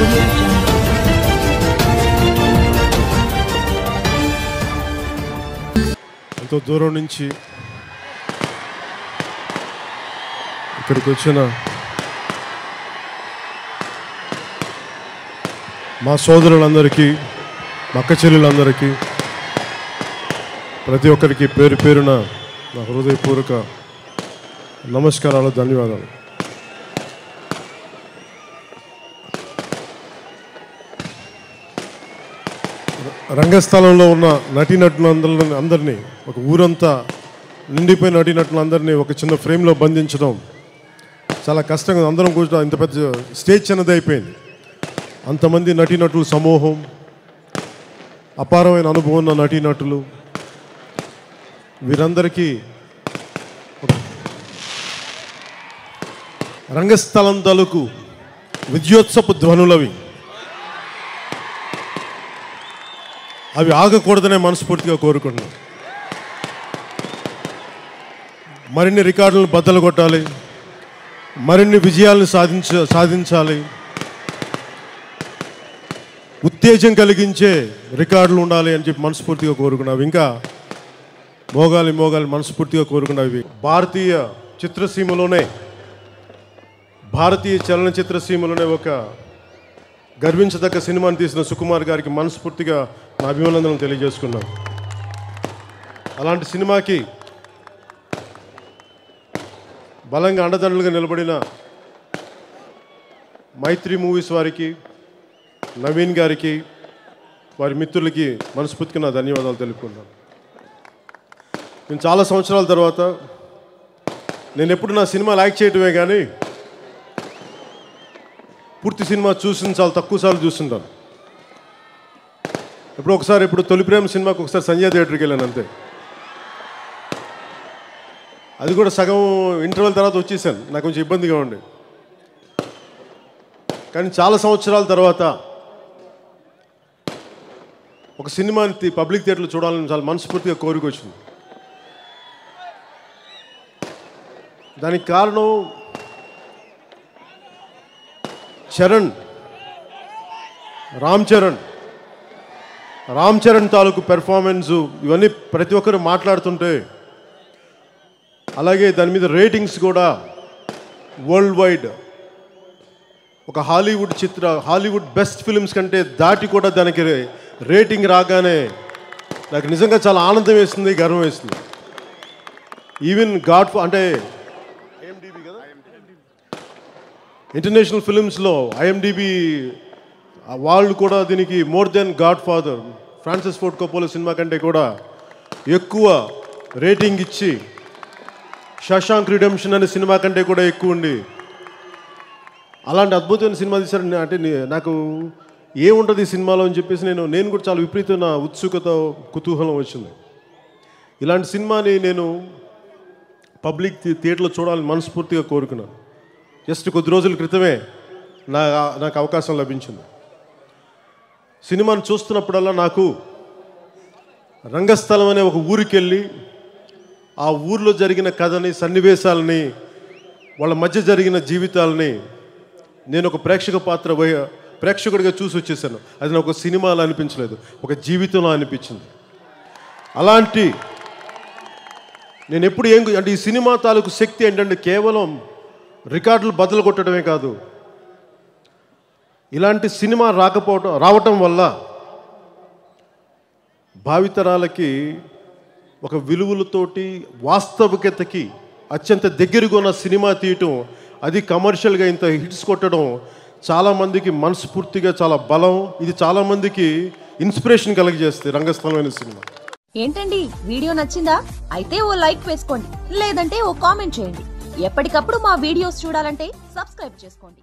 Audio Jungle. ఎంతో దూరం నుంచి ఇక్కడికి వచ్చిన మా సోదరులందరికీ మా అక్క చెల్లెలందరికీ ప్రతి ఒక్కరికి పేరు పేరున నా హృదయపూర్వక నమస్కారాలు, ధన్యవాదాలు. రంగస్థలంలో ఉన్న నటీనటులందరినీ, ఒక ఊరంతా నిండిపోయిన నటీనటులందరినీ ఒక చిన్న ఫ్రేమ్లో బంధించడం చాలా కష్టంగా. అందరం కూడా ఇంత పెద్ద స్టేజ్ చిన్నది అయిపోయింది. అంతమంది నటీనటుల సమూహం, అపారమైన అనుభవం ఉన్న నటీనటులు, వీరందరికీ రంగస్థలం తాలూకు విద్యోత్సపు ధ్వనులవి అవి ఆగకూడదనే మనస్ఫూర్తిగా కోరుకుంటున్నాం. మరిన్ని రికార్డులను బద్దలు కొట్టాలి, మరిన్ని విజయాలను సాధించాలి, ఉత్తేజం కలిగించే రికార్డులు ఉండాలి అని చెప్పి మనస్ఫూర్తిగా కోరుకున్నావి. ఇంకా మోగాలి మనస్ఫూర్తిగా కోరుకున్నవి. భారతీయ చిత్రసీమలోనే, భారతీయ చలనచిత్ర సీమలోనే ఒక గర్వించదగ్గ సినిమాని తీసిన సుకుమార్ గారికి మనస్ఫూర్తిగా నా అభినందనలు తెలియజేసుకున్నాను. అలాంటి సినిమాకి బలంగా అండదండలుగా నిలబడిన మైత్రి మూవీస్ వారికి, నవీన్ గారికి, వారి మిత్రులకి మనస్ఫూర్తిగా నా ధన్యవాదాలు తెలుపుకున్నాను. నేను చాలా సంవత్సరాల తర్వాత, నేను ఎప్పుడు నా సినిమాలు యాక్ట్ చేయటమే కానీ పూర్తి సినిమా చాలా తక్కువ సార్లు చూస్తుంటాను. ఇప్పుడు తొలి ప్రేమ సినిమాకి ఒకసారి సంజయ్ థియేటర్కి వెళ్ళాను అంతే. అది కూడా సగం ఇంటర్వెల్ తర్వాత వచ్చేసాను, నాకు కొంచెం ఇబ్బందిగా ఉండే. కానీ చాలా సంవత్సరాల తర్వాత ఒక సినిమాని పబ్లిక్ థియేటర్లో చూడాలని చాలా మనస్ఫూర్తిగా కోరిక వచ్చింది. దానికి కారణం రామ్ చరణ్ తాలూకు పెర్ఫార్మెన్సు, ఇవన్నీ ప్రతి ఒక్కరు మాట్లాడుతుంటే, అలాగే దాని మీద రేటింగ్స్ కూడా వరల్డ్ వైడ్ ఒక హాలీవుడ్ బెస్ట్ ఫిల్మ్స్ కంటే దాటి కూడా దానికి రేటింగ్ రాగానే నాకు నిజంగా చాలా ఆనందం వేస్తుంది, గర్వం వేస్తుంది. ఈవెన్ అంటే ఐఎండిబి కదా, ఇంటర్నేషనల్ ఫిల్మ్స్లో ఐఎండిబి వాళ్ళు కూడా దీనికి more than Godfather, Francis Ford Coppola cinema కంటే కూడా ఎక్కువ రేటింగ్ ఇచ్చి, షాషాంక్ రిడెంప్షన్ అనే సినిమా కంటే కూడా ఎక్కువ ఉండి అలాంటి అద్భుతమైన సినిమా తీశారు. అంటే నాకు ఏముంటుంది ఈ సినిమాలో అని చెప్పేసి నేను కూడా చాలా విపరీతమైన ఉత్సుకత, కుతూహలం వచ్చింది. ఇలాంటి సినిమాని నేను పబ్లిక్ థియేటర్లో చూడాలని మనస్ఫూర్తిగా కోరుకున్నాను. జస్ట్ కొద్ది రోజుల క్రితమే నాకు అవకాశం లభించింది. సినిమాను చూస్తున్నప్పుడల్లా నాకు రంగస్థలం అనే ఒక ఊరికి వెళ్ళి ఆ ఊర్లో జరిగిన కథని, సన్నివేశాలని, వాళ్ళ మధ్య జరిగిన జీవితాలని నేను ఒక ప్రేక్షకుడిగా చూసి వచ్చేసాను. అది నాకు ఒక సినిమాలో అనిపించలేదు, ఒక జీవితంలో అనిపించింది. అలాంటి నేను ఎప్పుడు అంటే ఈ సినిమా తాలూకు శక్తి ఏంటంటే కేవలం రికార్డులు బద్దలు కొట్టడమే కాదు, ఇలాంటి సినిమా రావటం వల్ల భావితరాలకి ఒక విలువలతోటి, వాస్తవికతకి అత్యంత దగ్గరగా ఉన్న సినిమా తీయటం, అది కమర్షియల్గా ఇంత హిట్స్ కొట్టడం చాలామందికి మనస్ఫూర్తిగా చాలా బలం. ఇది చాలామందికి ఇన్స్పిరేషన్ కలిగజేస్తుంది రంగస్థలమైన సినిమా. ఏంటండి, వీడియో నచ్చిందా? అయితే ఓ లైక్ వేసుకోండి, లేదంటే ఓ కామెంట్ చేయండి. ఎప్పటికప్పుడు మా వీడియోస్ చూడాలంటే సబ్స్క్రైబ్ చేసుకోండి.